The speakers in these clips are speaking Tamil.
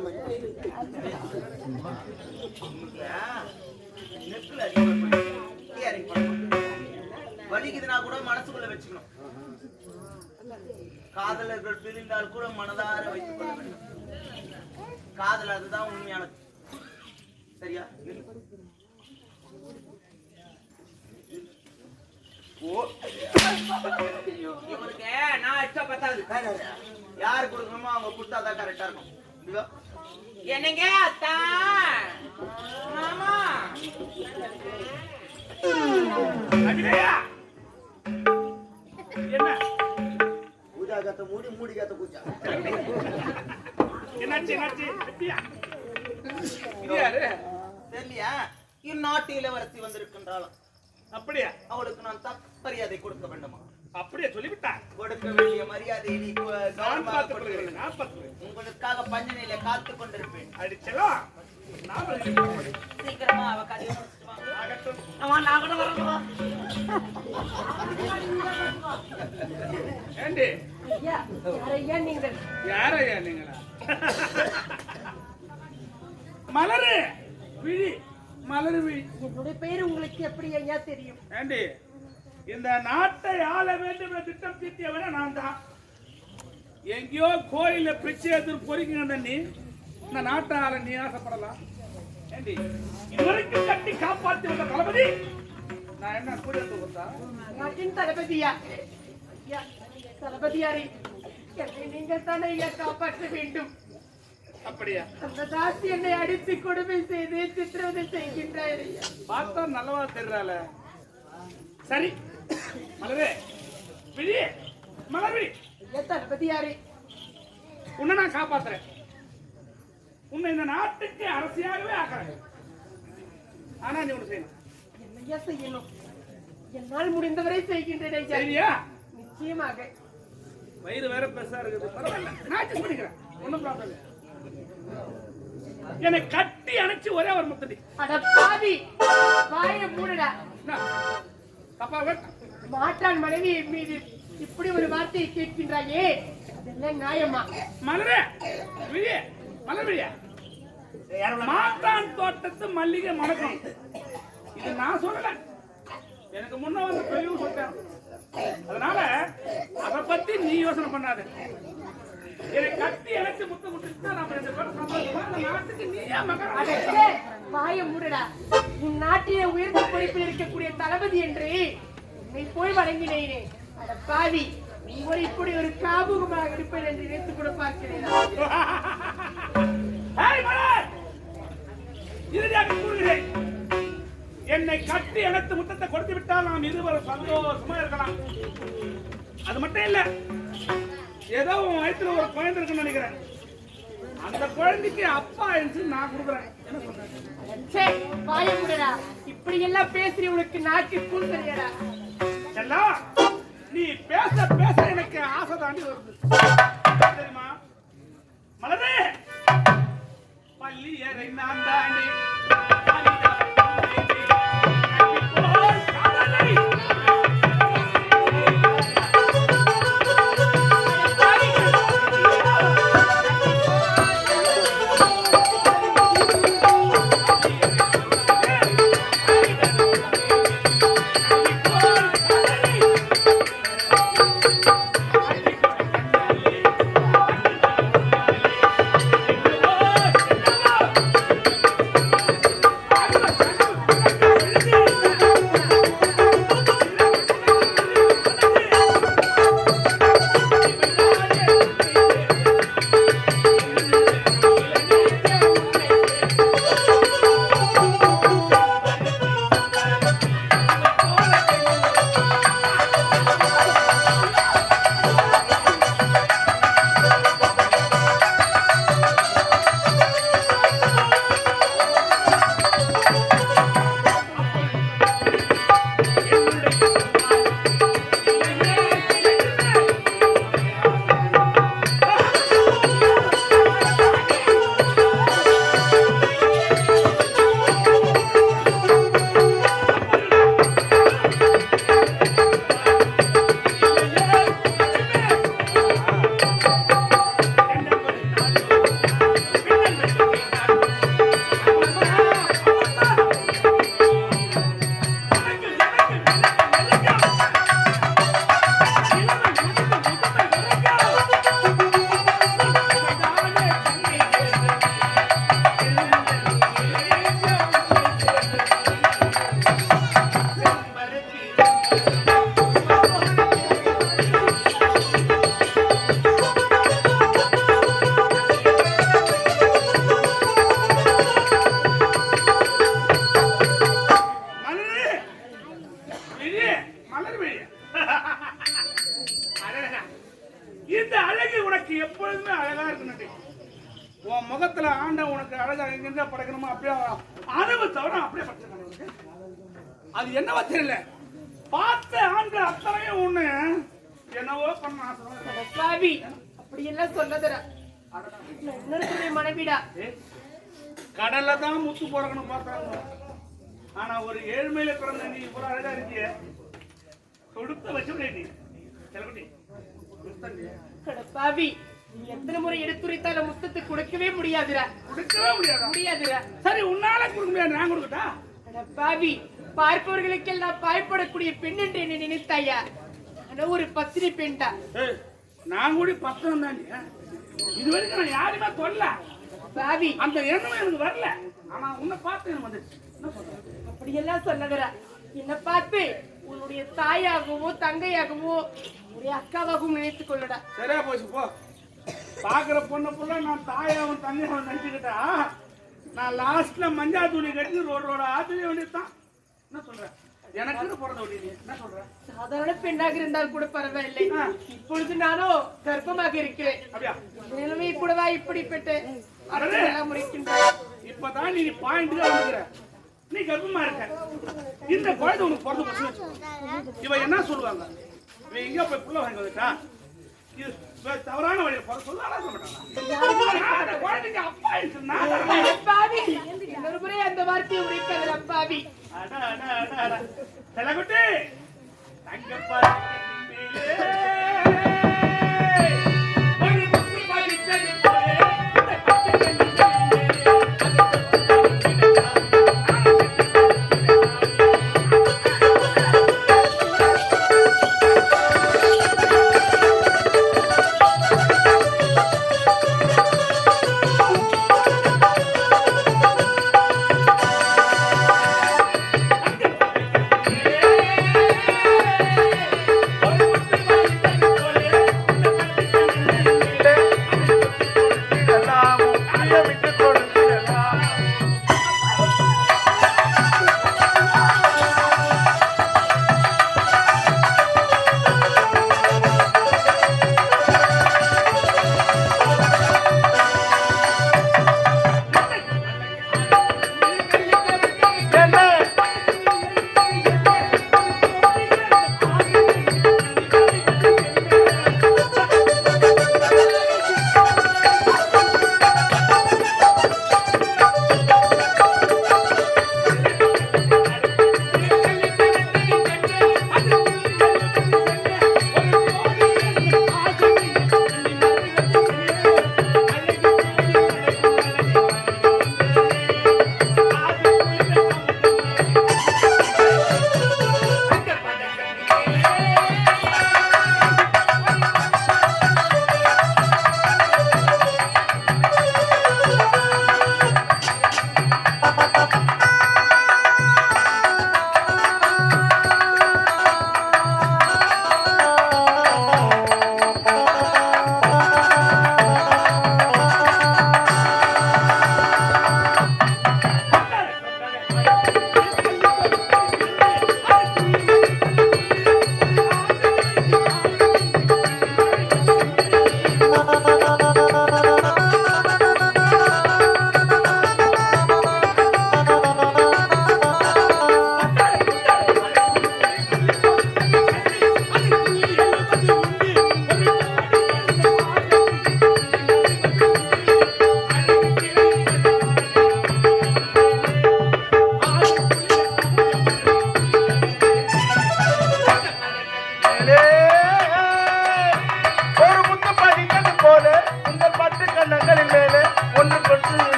கால் மணி வலிக்குதுன்னா கூட மனசுக்குள்ள வச்சுக்கணும். காதலர்கள் பிரிந்தால் கூட மனதார வைத்துக் கொள்ள வேண்டும். காதல் அதுதான் உண்மையானது. சரியா? இவனுக்கு நான் எக்ஸ்ட்ரா பத்தாது. யாரு கொடுக்கணுமோ அவங்க கொடுத்தாதான் கரெக்டா இருக்கும். என்னங்க அத்தா மாமா என்ன பூஜா கத்த மூடி கத்த பூஜா என்னாச்சு தெரியலையா? இந்நாட்டு இளவரசி வந்திருக்கின்றாலும் அப்படியா? அவளுக்கு நான் தக்க மரியாதை கொடுக்க வேண்டுமா? அப்படியே சொல்லிவிட்டார். கொடுக்க வேண்டிய மரியாதை நீ உங்களுக்காக பஞ்சனையில காத்து கொண்டிருப்பேன். அடிச்சலாம் சீக்கிரமா அவ கதையை யாரையா நீங்களா? மலரு விழி, மலரு விழி. என்னுடைய பெயர் உங்களுக்கு எப்படி ஐயா தெரியும்? ஏண்டி, இந்த நாட்டை ஆள வேண்டும் என்ற திட்டம் தீட்டியவன நான் தான். எங்கேயோ கோயில பிச்சை எடுத்து பொறிக்கிற நீ இந்த நாட்டை ஆள நீ ஆசைப்படலாம்? ஏண்டி, இதுவரைக்கும் கட்டி காப்பாற்றி வந்த தளபதி நான் என்ன கூட கொடுத்தா? நாட்டின் தளபதியா? தளபதியாரே, நீங்கள் தானே ஐயா காப்பாற்ற வேண்டும். அப்படியா? அந்த தாசி என்னை அடித்து கொடுமை செய்து சித்திரவதை செய்கின்றார். பார்த்தா நல்லவா தெரியல. சரி மலரே விழி, மலர்விழி. ஐயா தளபதியாரே, உன்னை நான் காப்பாத்துறேன். உன்னை இந்த நாட்டுக்கு அரசியாகவே ஆக்குறேன். ஆனா நீ ஒண்ணு செய்யணும். என்னையா செய்யணும்? என்னால் முடிந்தவரை செய்கின்றேன். சரியா? நிச்சயமாக. வயிறு வேற பெருசா இருக்குது. பரவாயில்ல, நான் அட்ஜஸ்ட் பண்ணிக்கிறேன். ஒன்னும் ப்ராப்ளம் இல்லை. என்னை கட்டி அணைச்சு ஒரே ஒரு முத்தடி. அட பாவி, வாயை மூடுடா. தப்பா மாற்றான் மனைவி மீது இப்படி ஒரு வார்த்தையை கேட்கின்றாயே, அதெல்லாம் நியாயமா? மலரே விழிய, மலர் விழிய, மாற்றான் தோட்டத்து மல்லிகை மணக்கம். இது நான் சொல்லல, எனக்கு முன்ன வந்து பெரியவங்க சொல்லிட்டாங்க. அதனால அதை பத்தி நீ யோசனை பண்ணாத. என்னை கட்டி எனக்கு முத்தம் கொடுத்துட்டா நம்ம நாட்டுக்கு நீயா மகன். வாயை மூடுடா. உன் நாட்டிலே உயர்ந்த பொறுப்பில் இருக்கக்கூடிய தளபதி என்று உன்னை போய் வழங்கினேனே. அட பாவி, உங்களை இப்படி ஒரு காபூகமாக இருப்பேன் என்று நினைத்து கூட பார்க்கிறேன். இறுதியாக கூறுகிறேன், என்னை கட்டி அணைத்து முத்தத்தை கொடுத்து விட்டால் நாம் இருவரும் சந்தோஷமா இருக்கலாம். அது மட்டும் இல்ல, ஏதோ உன் வயிற்றுல ஒரு குழந்தை இருக்குன்னு நினைக்கிறேன். அந்த குழந்தைக்கு அப்பா என்று நான் கொடுக்குறேன். என்ன சொல்றேன்? வாயை மூடுடா. இப்படி எல்லாம் பேசி உனக்கு நாக்கு கூழ் தெரியடா. எல்லாம் நீ பேச பேச எனக்கு ஆசை தாண்டி வருது. தெரியுமா மலரே? பள்ளி ஏறை நான் தாண்டி அழகா. இந்த அழகு உனக்கு எப்பொழுதுமே அழகா இருக்கு. உன் முகத்துல ஆண்ட உனக்கு அழகா எங்க படைக்கணுமோ அப்படியே அளவு தவிர அப்படியே படைச்சு. அது என்னவோ தெரியல, பார்த்த ஆண்கள் அத்தனையும் ஒண்ணு என்னவோ பண்ண பாவி அப்படி எல்லாம் சொன்னதுடா. மனைவிடா கடல்ல தான் முத்து போறக்கணும் பார்த்தாங்க. ஆனா ஒரு ஏழ்மையில பிறந்த நீ இவ்வளவு அழகா இருக்கிய, கொடுத்து வச்சு நீ செலகுட்டி பாவி. நீ எத்தனை முறை எடுத்துரைத்தாலும் முத்தத்தை கொடுக்கவே முடியாதுடா. கொடுக்கவே முடியாதுடா. சரி, உன்னால கொடுக்க முடியாது, நான் கொடுக்கட்டா? பாவி, பார்ப்பவர்களுக்கெல்லாம் பாய்படக்கூடிய பெண் என்று என்ன நினைத்தாயா? ஆனா ஒரு பத்தினி பெண் தான். நான் கூட பத்திரம் தான். இது வரைக்கும் நான் யாருமே சொல்ல பாவி. அந்த எண்ணமே எனக்கு வரல. ஆனா உன்னை பார்த்து எனக்கு வந்துச்சு. என்ன சொல்ற? அப்படியெல்லாம் சொன்னதுடா. என்ன பார்த்து உன்னுடைய தாயாகவோ தங்கையாகவோ உன்னுடைய அக்காவாகவும் நினைத்துக் கொள்ளடா. சரியா போச்சு போ. பாக்குற பொண்ணு புள்ள நான் தாயாவும் தங்கையாவும் நினைச்சுக்கிட்டா, நான் லாஸ்ட்ல மஞ்சா துணி கட்டி ரோட ஆத்திரிய வேண்டியதுதான். என்ன சொல்ற? எனக்கு பிறந்த வேண்டியது. என்ன சொல்ற? சாதாரண பெண்ணாக இருந்தால் கூட பரவாயில்லை. இப்பொழுது நானும் கர்ப்பமாக இருக்கிறேன். அப்படியா? நிலைமை கூடவா இப்படிப்பட்ட இப்பதான் நீ பாயிண்ட் வந்துக்கிற. நீ கர்ப்பமா இருக்க. இந்த குழந்தை உனக்கு பிறந்து போச்சு. இவன் என்ன சொல்லுவாங்க? இவன் எங்க போய் புள்ள வாங்கி வந்துட்டா? இது தவறான வழியை பிறகு சொல்லுவாங்க. குழந்தைக்கு அப்பா இருக்குன்னா இன்னொரு முறை அந்த வார்த்தையை உரைப்பதில் அப்பாவி. செலகுட்டி தங்கப்பா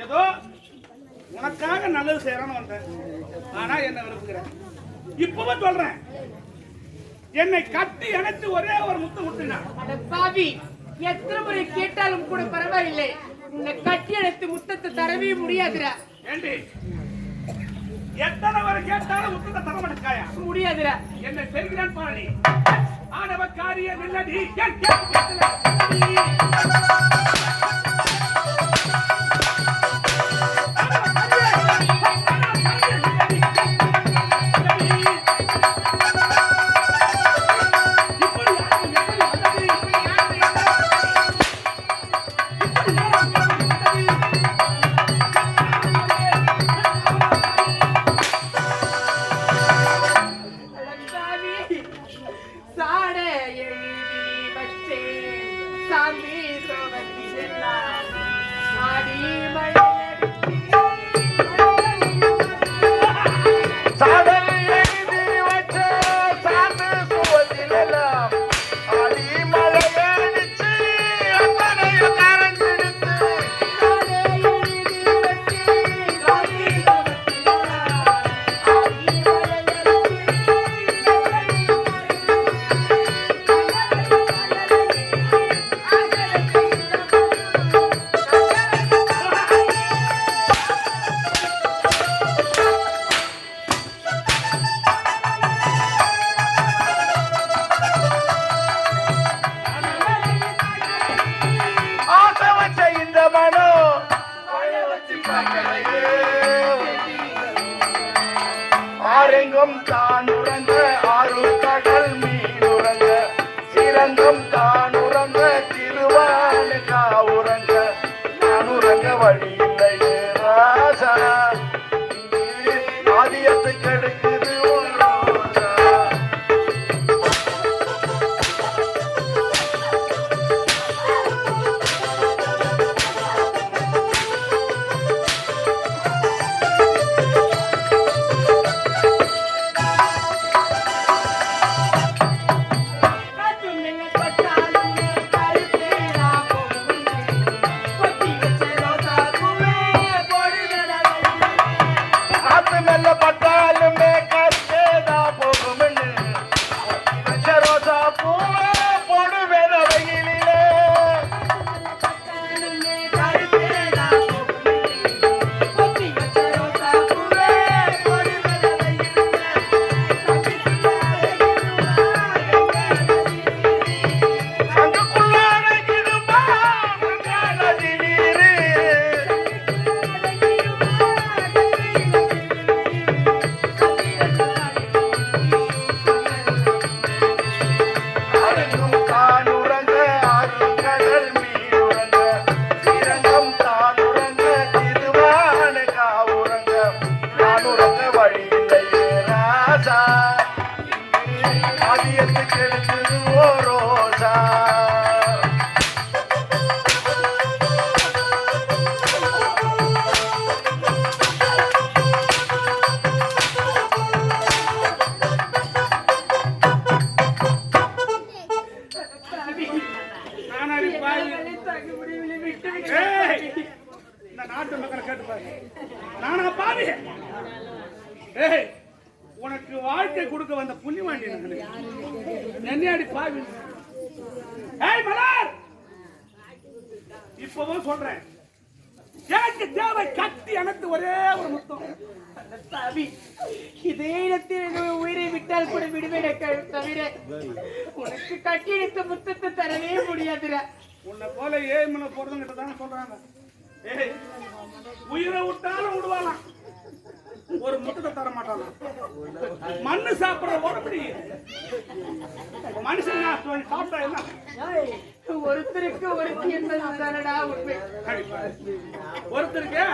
ஏதோ உனக்காக நல்லது செய்யறான்னு வந்தேன். ஆனா என்ன விரும்புகிறேன் இப்பவும் சொல்றேன், என்னை கட்டி அணைத்து ஒரே ஒரு முத்து முட்டினா. பாவி, எத்தனை முறை கேட்டாலும் கூட பரவாயில்லை, உன்னை கட்டி அணைத்து முத்தத்தை தரவே முடியாதுடா. ஏண்டி எத்தனை முறை கேட்டாலும் முத்தத்தை தர மாட்டேக்காயா? முடியாதுடா. என்னை செய்கிறான் பாடி ஆனவ காரிய நில்லடி. மனம் வாழ வச்சு பார்க்கலையே. ஆரெங்கும் தான் உறங்க ஆறு கடல் மீன் உறங்க சிறங்கம் தான் உறங்க திருவானுக்கா உறங்க நான் உறங்க வழி இல்லையே ராசா ஆதியத்தை கெடுக்குது ஒரு ரோசா. காத்து மெல்ல பட்டாலுமே கத்தேதா போகும்னு வச்ச ரோசா பூவே போடு வேற வகையிலே. அங்குக்குள்ளார இருப்பா நதி நீரு ஆரெங்கும் தான் உறங்க ஆறு கடல் மீன் உறங்க சிறங்கம் தான் உறங்க திருவானுக்கா உறங்க நான் உறங்க வழி இல்லையே ராசா ஆதியத்துக்கு எடுத்தது ஓ ரோசா. நானாடி பாவி. ஏய், இந்த நாட்டு மக்களை கேட்டு பாரு. நானா பாவி? ஏய், உனக்கு வாழ்க்கை கொடுக்க வந்த புண்ணியவாண்டி நானு. என்னையாடி பாவி? ஏய் மலர், இப்பவும் சொல்றேன், எனக்கு தேவை கட்டி அணைத்து ஒரே ஒரு முத்தம். சாமி, இதே இடத்தில் என்னுடைய உயிரை விட்டால் கூட விடுவேன் தவிர உனக்கு கட்டியெடுத்த முத்தத்தை தரவே முடியாதுடா. உன்னை போல ஏய்மனை போறதுங்கிட்ட தானே சொல்றாங்க. ஏய், உயிரை விட்டாலும் விடுவாலாம், ஒரு முட்டத்தை தர மாட்டானா. மண்ணு சாப்பிடுற உடம்படி மனுஷன் சாப்பிட்டா என்ன? ஒருத்தருக்கு ஒருத்தி என்பது தானடா உண்மை. ஒருத்தருக்கு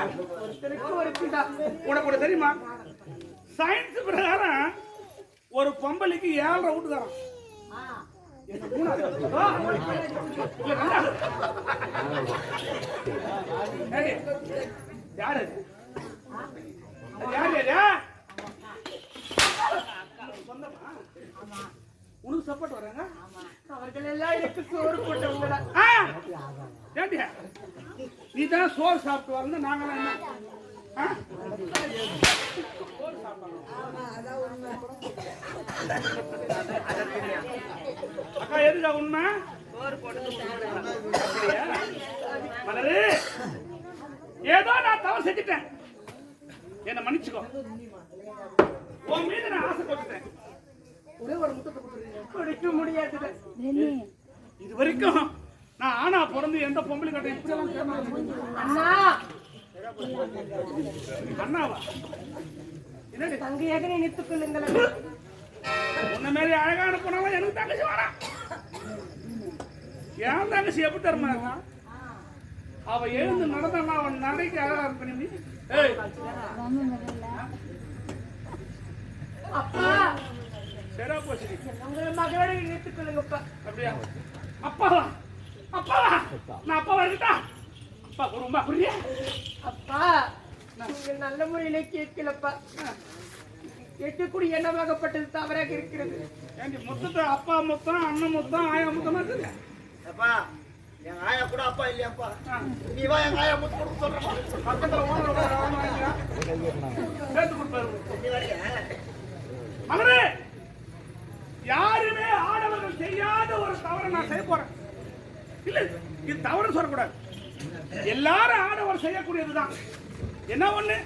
ஒருத்தருக்கு ஒருத்திதான். உனக்கு கூட தெரியுமா, சயின்ஸ் பிரகாரம் ஒரு பொம்பளைக்கு 7.5 வீட்டுக்காரன். யாரு உனக்கு சப்போர்ட் வராங்க? அவர்கள் எல்லாம் எனக்கு சோறு போட்டவங்களா? நீ தான் சோறு சாப்பிட்டு வரணும், நாங்களாம் என்ன? அக்கா எதுக்கா உண்மை? மலரு, ஏதோ நான் தவறு செஞ்சுட்டேன், என்ன மன்னிச்சுக்கோ. உன் மீது நான் ஆசை கொண்டுட்டேன். ஒரே ஒரு முத்தத்தை கொடுக்க முடியாது. இது வரைக்கும் நான் ஆனா பிறந்து எந்த பொம்பளை கட்ட இப்படி எல்லாம் கேட்க. அண்ணா, அண்ணாவா? என்னடி தங்கையாக நினைத்துக் கொள்ளுங்கள். உன்ன மாதிரி அழகான பொண்ணாலும் எனக்கு தங்கச்சி வரா. என் தங்கச்சி எப்படி தருமா? அவ எழுந்து நடந்தா அவன் நடைக்கு அழகா இருப்பி. அப்பா, சரியா போச்சு. உங்களை மகளோட நினைத்துக் கொள்ளுங்கப்பா. அப்படியா? அப்பாவா? அப்பாவா? நான் அப்பாவா இருக்கா? அப்பா ரொம்ப புரியா? அப்பா, நீங்கள் நல்ல முறையிலே கேட்கலப்பா. கேட்கக்கூடிய எண்ணமாகப்பட்டது தவறாக இருக்கிறது. ஏண்டி முத்தத்தை அப்பா முத்தம், அண்ணன் முத்தம், ஆயா முத்தமா இருக்குது? அப்பா, எங்க ஆயா கூட அப்பா இல்லையாப்பா? நீ வா, எங்க ஆயா முத்து கொடுக்க சொல்றப்பா. பக்கத்துல ஓனர் சேர்த்து கொடுப்பாரு. நீ வரைய மகனே, யாருமே ஆடவர்கள் செய்யாத ஒரு தவறை நான் செய்ய போறேன். இல்ல, இது தவறு சொல்லக்கூடாது. எல்லாரும் ஆடவர் செய்யக்கூடியதுதான். என்ன ஒண்ணு,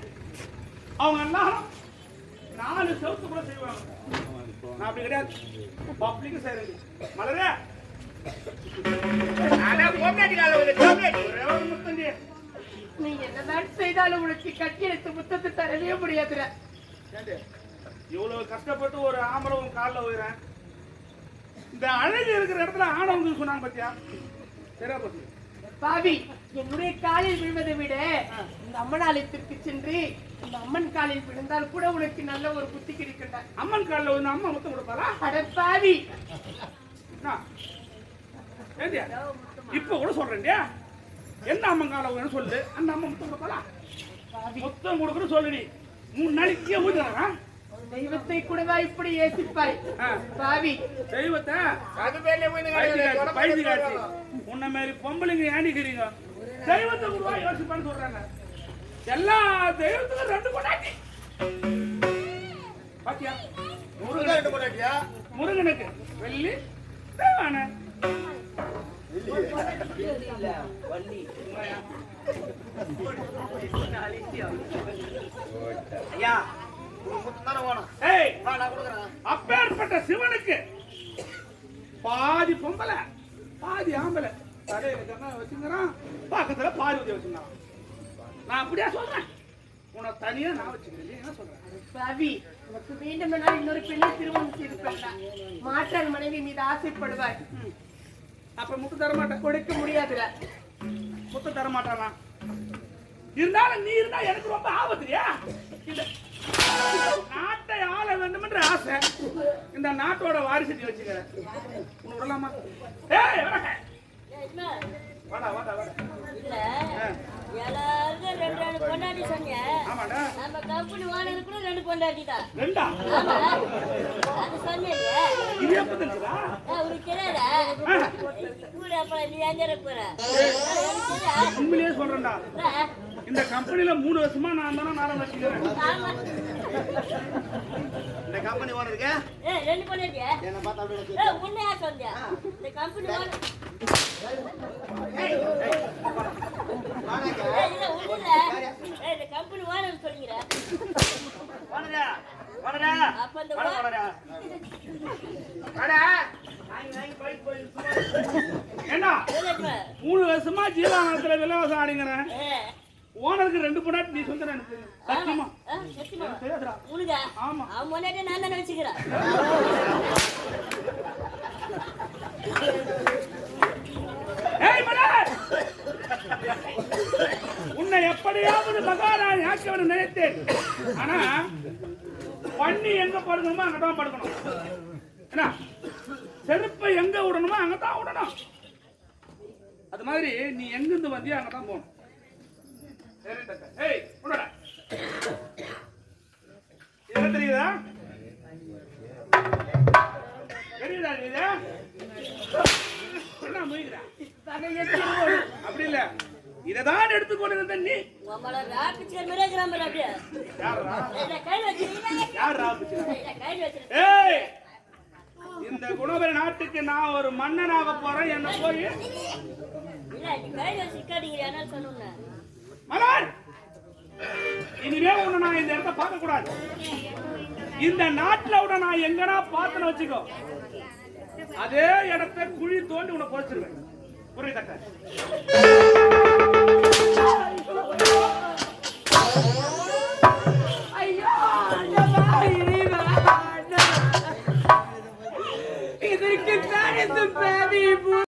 அவங்க எல்லாரும் 4 செவத்து கூட செய்வாங்க. நான் அப்படி கிடையாது, பப்ளிக் செய்யறது. மலரே, ஒரே ஒரு முத்தண்டி. என்னால உனக்கு கட்டி எடுத்து முத்தத்தை தரவே முடியாதுடா. ஏண்டி, இவ்வளவு கஷ்டப்பட்டு ஒரு ஆம்பளை உன் காலில் போயிறேன். இந்த அழகு இருக்கிற இடத்துல ஆணவங்க சொன்னாங்க பத்தியா? சரியா போச்சு. பாவி, என்னுடைய காலில் விழுவதை விட இந்த அம்மன் ஆலயத்திற்கு சென்று இந்த அம்மன் காலில் விழுந்தால் கூட உனக்கு நல்ல ஒரு புத்தி கிடைக்கின்ற. அம்மன் காலில் வந்து அம்மா முத்தம் கொடுப்பாரா? அட பாவி, ஏண்டியா இப்ப கூட சொல்றேன்டியா, என்ன அம்மன் காலில் வேணும் சொல்லு, அந்த அம்மா முத்தம் கொடுப்பாரா? முத்தம் கொடுக்குற சொல்லுடி. 3 நாளைக்கே ஊதுறா. தெய்வத்தை கூடவா இப்படி ஏசிப்பாய்? பாவி, தெய்வத்தை அது பேர்ல பைதி காட்சி உன்ன மாதிரி பொம்பளைங்க ஏண்டிக்கிறீங்க. தெய்வத்தை கூடவா யோசிப்பான்னு சொல்றாங்க. எல்லா தெய்வத்துக்கும் 2 கொண்டாட்டி பாத்தியா? முருகனுக்கு வெள்ளி தேவான வள்ளி ஐயா அப்பேற்பட்ட சிவனுக்கு பாதி பொம்பளை பாதி ஆம்பளை தலையில வச்சுக்கிறான், பக்கத்துல பார்வதி வச்சுக்கிறான். நான் அப்படியா சொல்றேன், உன்னை தனியா நான் வச்சுக்கிறேன். என்ன சொல்றேன்? பாவி, உனக்கு வேண்டுமென்றால் இன்னொரு பெண்ணை திருமணம் செய்து கொள்ளலாம். மாற்றான் மனைவி மீது ஆசைப்படுவாய். அப்ப முத்து தர மாட்டேன், கொடுக்க முடியாதுல. முத்து தர மாட்டானா? இருந்தாலும் நீ இருந்தா எனக்கு ரொம்ப ஆபத்துலையா? இந்த நாட்டை ஆள வேண்டும் என்ற ஆசை, இந்த நாட்டோட வாரிசத்தை வச்சுக்கிறேன். உனக்கு விடலாமா? ஏய் வாடா வாடா வாடா. இல்ல எல்லாருக்கும் 2 பொண்டாட்டி சொன்னீங்க. ஆமாடா, நம்ம கம்பெனி ஓனர் கூட 2 பொண்டாட்டி தான். 2ஆ? ஆமா, அது சொன்னீங்க. இது எப்ப தெரிஞ்சதா? உனக்கு தெரியாதா? கூட அப்ப நீ எங்க போற? உண்மையிலேயே சொல்றேன்டா, இந்த கம்பெனில 3 வருஷமா நான் தானே நாரம் வச்சுக்கிறேன். இந்த கம்பெனி ஓனருக்கு 2 பொண்டாட்டி என்ன பார்த்தா அப்படியே உன்னையா சொன்னியா? இந்த கம்பெனி ஓனர் இல்ல உள்ள இந்த கம்பெனி ஓனர் சொல்லுங்க. ஓனரா ஓனரா அப்ப அந்த ஓனரா அடா ஏண்டா 3 வருஷமா ஜீவானத்துல விலவாசம் ஆடிங்கிறேன். ஓனருக்கு 2 பொண்டாட்டி நீ சொந்த எனக்கு சத்தியமா தெரியாதுடா. உனக்கு ஆமா, அவன் முன்னாடி நான் தானே வச்சுக்கிறேன். ஏய் மலா, உன்னை எப்படியாவது மகாராணி ஆக்கியவன் நினைத்தேன். ஆனா பண்ணி எங்க படுக்கணுமோ அங்கதான் படுக்கணும். என்ன செருப்பை எங்க விடணுமோ அங்கதான் விடணும். அது மாதிரி நீ எங்கிருந்து வந்தியோ அங்கதான் போகணும். ஏய் உடடா, இது தெரியுதா? தெரியுதா? இது என்ன முயற்சிடா? அப்படி இல்ல, இததான் எடுத்துக்கொண்டு இருந்த நீ. நம்மள ராபிச்சர் மேலே கிராமர் அப்படியே யாரா? இந்த கை வச்சிருக்கீங்க. யார் ராபிச்சர்? இந்த கை வச்சிருக்கீங்க. ஏய், இந்த குணவர நாட்டுக்கு நான் ஒரு மன்னனாக போறேன். என்ன போய் இல்ல நீ கை வச்சிருக்கீங்க என்ன சொல்லுங்க. மலர், இனிமே உன்னை நான் இந்த இடத்த பார்க்க கூடாது. இந்த நாட்டுல விட நான் எங்கனா பார்த்தன வச்சுக்கோ, அதே இடத்தை குழி தோண்டி உன்னை பொறிச்சிருவேன். புரியுதா? ஐயோ, இதற்கு தான் இந்த பாவி